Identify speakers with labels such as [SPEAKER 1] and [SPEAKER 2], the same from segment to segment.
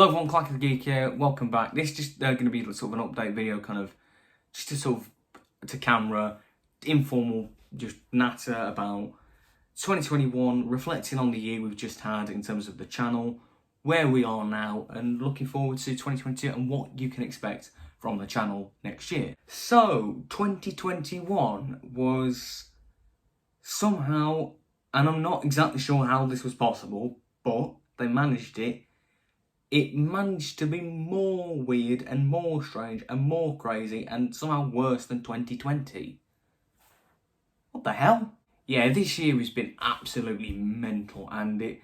[SPEAKER 1] Hello everyone, Clacka the Geek here, welcome back. This is just going to be sort of an update video, kind of just to sort of to camera, informal, just natter about 2021, reflecting on the year we've just had in terms of the channel, where we are now, and looking forward to 2022 and what you can expect from the channel next year. So 2021 was somehow, and I'm not exactly sure how this was possible, but they managed it. It managed to be more weird and more strange and more crazy and somehow worse than 2020. What the hell? Yeah, this year has been absolutely mental, and it,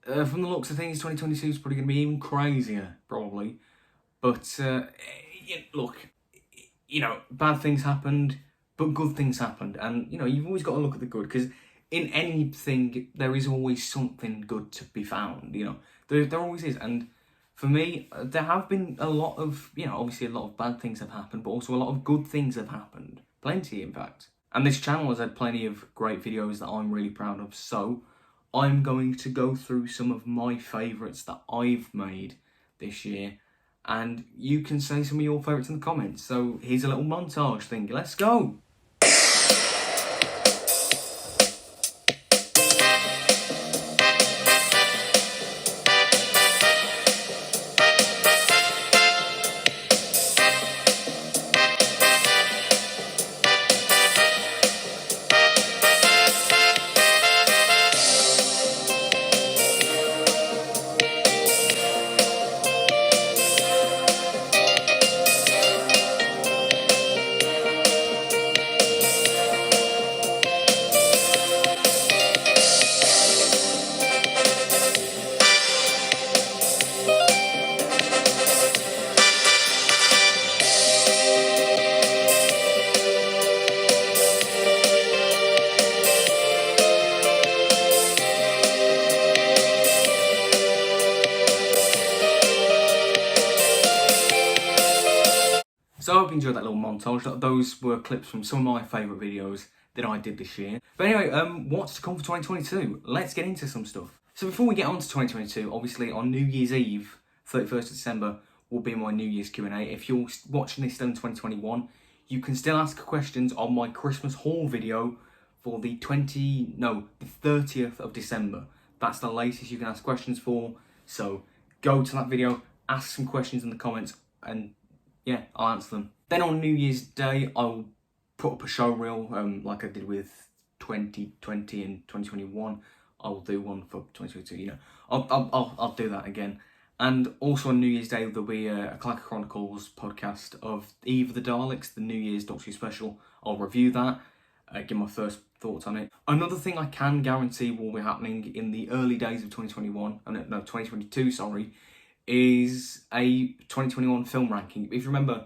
[SPEAKER 1] from the looks of things, 2022 is probably going to be even crazier, probably. But, look, you know, bad things happened, but good things happened. And, you know, you've always got to look at the good, because in anything, there is always something good to be found, you know. There always is. And for me, there have been a lot of, you know, obviously a lot of bad things have happened, but also a lot of good things have happened. Plenty, in fact. And this channel has had plenty of great videos that I'm really proud of. So I'm going to go through some of my favourites that I've made this year. And you can say some of your favourites in the comments. So here's a little montage thing. Let's go. So I hope you enjoyed that little montage. Those were clips from some of my favourite videos that I did this year. But anyway, what's to come for 2022? Let's get into some stuff. So before we get on to 2022, obviously on New Year's Eve, 31st of December, will be my New Year's Q&A. If you're watching this still in 2021, you can still ask questions on my Christmas haul video for the 30th of December. That's the latest you can ask questions for. So go to that video, ask some questions in the comments, and yeah, I'll answer them. Then on New Year's Day, I'll put up a show reel, like I did with 2020 and 2021. I'll do one for 2022. You know, I'll do that again. And also on New Year's Day, there'll be a Clacka Chronicles podcast of Eve of the Daleks, the New Year's Doctor Who special. I'll review that, give my first thoughts on it. Another thing I can guarantee will be happening in the early days of 2022, sorry, is a 2021 film ranking. If you remember,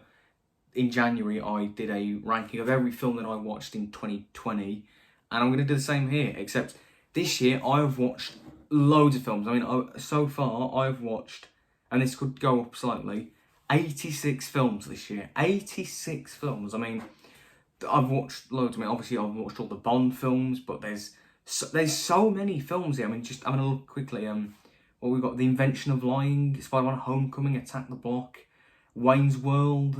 [SPEAKER 1] in January I did a ranking of every film that I watched in 2020, and I'm going to do the same here, except this year I have watched loads of films. I mean, so far I've watched, and this could go up slightly, 86 films this year. 86 films. I mean, I've watched loads. I mean, obviously I've watched all the Bond films, but there's so many films here. I mean, just having a look quickly, well, we've got The Invention of Lying, Spider-Man Homecoming, Attack the Block, Wayne's World,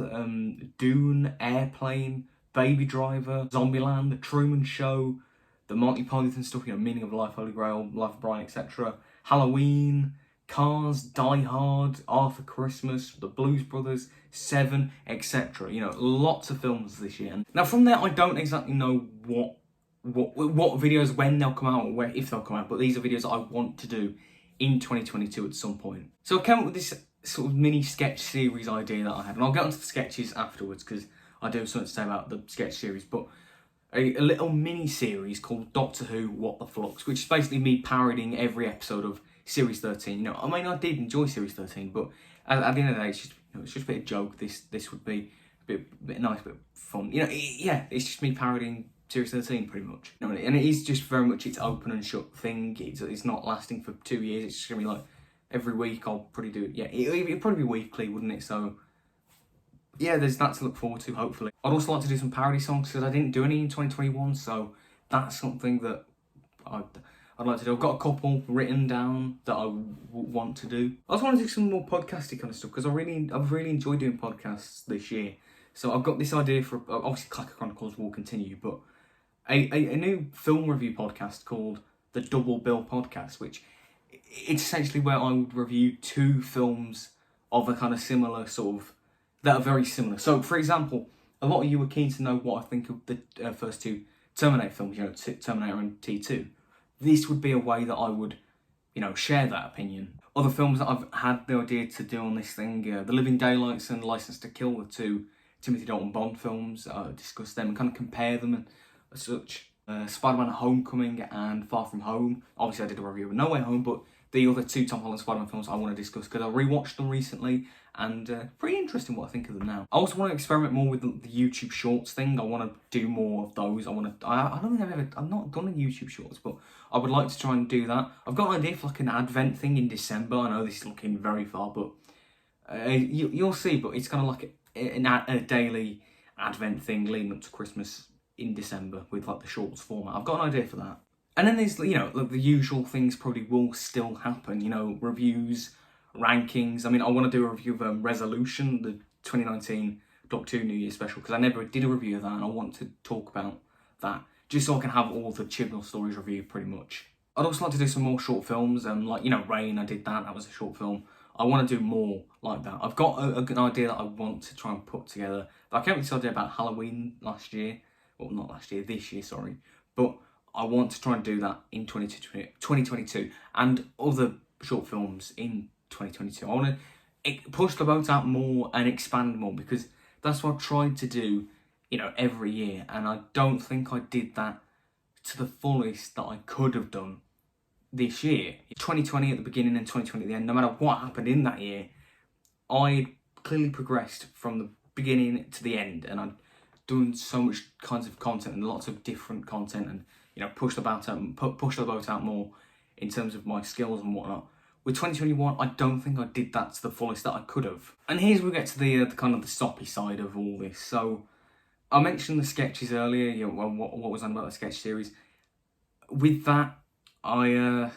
[SPEAKER 1] Dune, Airplane, Baby Driver, Zombieland, The Truman Show, the Monty Python stuff, you know, Meaning of Life, Holy Grail, Life of Brian, etc. Halloween, Cars, Die Hard, Arthur Christmas, The Blues Brothers, Seven, etc. You know, lots of films this year. Now from there, I don't exactly know what videos, when they'll come out, or if they'll come out, but these are videos that I want to do in 2022 at some point. So I came up with this sort of mini sketch series idea that I had, and I'll get onto the sketches afterwards because I do have something to say about the sketch series, but a little mini series called Doctor Who What the Flux, which is basically me parodying every episode of Series 13. You know, I mean, I did enjoy Series 13, but at the end of the day, it's just a bit of joke. This would be a bit nice, a bit fun. You know, yeah, it's just me parodying Series 13 pretty much. You know, and it is just very much its open and shut thing. It's not lasting for 2 years. It's just gonna be like every week I'll probably do it. Yeah, it'd probably be weekly, wouldn't it? So yeah, there's that to look forward to, hopefully. I'd also like to do some parody songs because I didn't do any in 2021, so that's something that I'd I'd like to do. I've got a couple written down that I want to do. I also want to do some more podcasty kind of stuff because I've really enjoyed doing podcasts this year. So I've got this idea for, obviously Clacka Chronicles will continue, but a new film review podcast called the Double Bill Podcast, which it's essentially where I would review 2 films of a kind of similar sort of, that are very similar. So, for example, a lot of you were keen to know what I think of the first 2 Terminator films, Terminator and T2. This would be a way that I would, share that opinion. Other films that I've had the idea to do on this thing, The Living Daylights and License to Kill, the 2 Timothy Dalton Bond films, discuss them and kind of compare them and such. Spider-Man Homecoming and Far From Home. Obviously I did a review of No Way Home, but the other 2 Tom Holland Spider-Man films I want to discuss because I rewatched them recently and pretty interesting what I think of them now. I also want to experiment more with the YouTube Shorts thing. I want to do more of those. I don't think I've not done a YouTube Shorts, but I would like to try and do that. I've got an idea for like an Advent thing in December. I know this is looking very far, but you'll see. But it's kind of like a daily Advent thing leading up to Christmas in December with like the Shorts format. I've got an idea for that. And then there's, like the usual things probably will still happen, reviews, rankings. I mean, I want to do a review of Resolution, the 2019 Doctor Who New Year special, because I never did a review of that, and I want to talk about that, just so I can have all the Chibnall stories reviewed, pretty much. I'd also like to do some more short films, like, Rain, I did that was a short film. I want to do more like that. I've got an idea that I want to try and put together. I came up with this idea about Halloween last year. Well, not last year, this year, sorry. But I want to try and do that in 2022 and other short films in 2022. I want to push the boat out more and expand more because that's what I've tried to do, every year. And I don't think I did that to the fullest that I could have done this year. 2020 at the beginning and 2020 at the end, no matter what happened in that year, I clearly progressed from the beginning to the end, and I've done so much kinds of content and lots of different content and push the boat out more in terms of my skills and whatnot. With 2021, I don't think I did that to the fullest that I could have. And here's where we get to the kind of the soppy side of all this. So I mentioned the sketches earlier. What was on about the sketch series? With that, I'm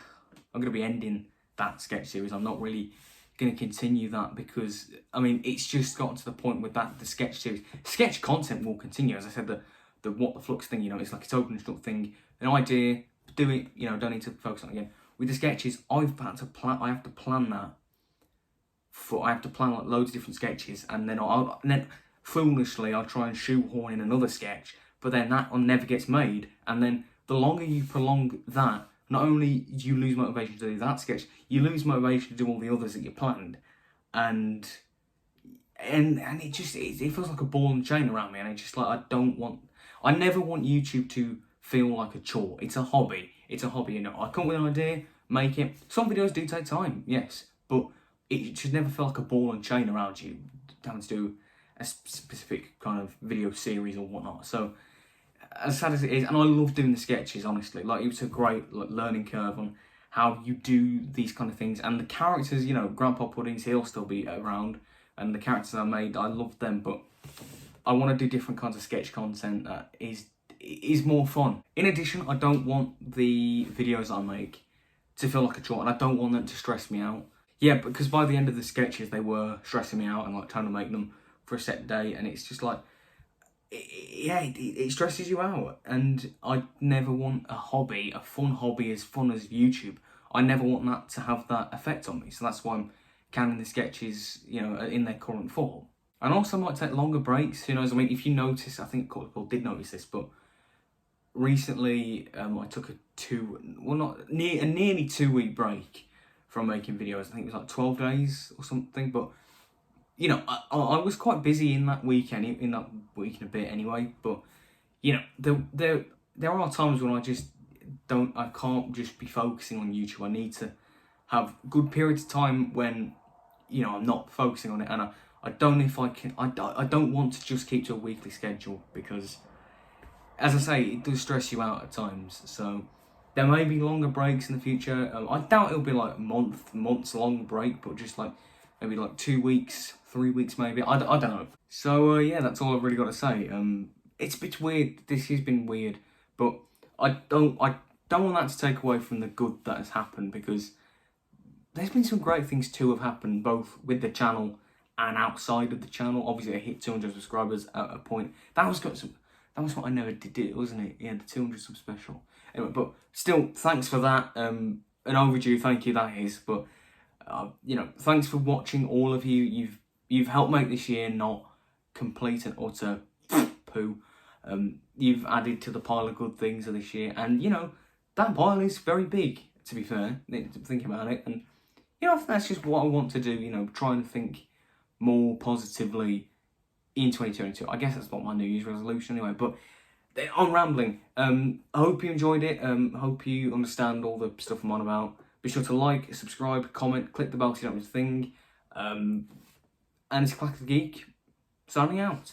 [SPEAKER 1] going to be ending that sketch series. I'm not really going to continue that because it's just gotten to the point with that the sketch series. Sketch content will continue. As I said, the What the Flux thing, it's like a open and shut thing. An idea, do it, don't need to focus on it again. With the sketches, I have to plan that. I have to plan like loads of different sketches, and then foolishly I'll try and shoehorn in another sketch, but then that one never gets made. And then the longer you prolong that, not only do you lose motivation to do that sketch, you lose motivation to do all the others that you planned, and it feels like a ball and chain around me, and it's just like I never want YouTube to feel like a chore. It's a hobby. I come up with an idea, make it. Some videos do take time, yes, but it should never feel like a ball and chain around you, having to do a specific kind of video series or whatnot. So, as sad as it is, and I love doing the sketches, honestly. Like, it was a great learning curve on how you do these kind of things. And the characters, Grandpa Puddings, he'll still be around. And the characters I made, I love them, but I want to do different kinds of sketch content that is more fun. In addition, I don't want the videos I make to feel like a chore, and I don't want them to stress me out. Yeah, because by the end of the sketches, they were stressing me out and like trying to make them for a set day, and it's just like, it stresses you out. And I never want a fun hobby as fun as YouTube. I never want that to have that effect on me. So that's why I'm canning the sketches, in their current form. And also might take longer breaks, if you notice, I think people did notice this, but recently I took a nearly 2 week break from making videos. I think it was like 12 days or something, but I was quite busy in that week and a bit anyway, but there are times when I can't just be focusing on YouTube. I need to have good periods of time when I'm not focusing on it, and I don't know if I can. I don't want to just keep to a weekly schedule because, as I say, it does stress you out at times. So there may be longer breaks in the future. I doubt it'll be like months long break, but just like maybe like 2 weeks, 3 weeks maybe. I don't know. So that's all I've really got to say. It's a bit weird. This has been weird, but I don't don't want that to take away from the good that has happened, because there's been some great things too have happened, both with the channel and outside of the channel. Obviously, I hit 200 subscribers at a point. That was what I never did, wasn't it? Yeah, the 200 sub special. Anyway, but still, thanks for that. An overdue thank you that is. But you know, thanks for watching, all of you. You've helped make this year not complete and utter poo. You've added to the pile of good things of this year, and you know that pile is very big. To be fair, thinking about it, and you know that's just what I want to do. You know, try and think more positively in 2022. I guess that's not my New Year's resolution anyway. But I'm rambling. I hope you enjoyed it. Hope you understand all the stuff I'm on about. Be sure to like, subscribe, comment, click the bell so you don't miss a thing. And it's Clacka Geek signing out.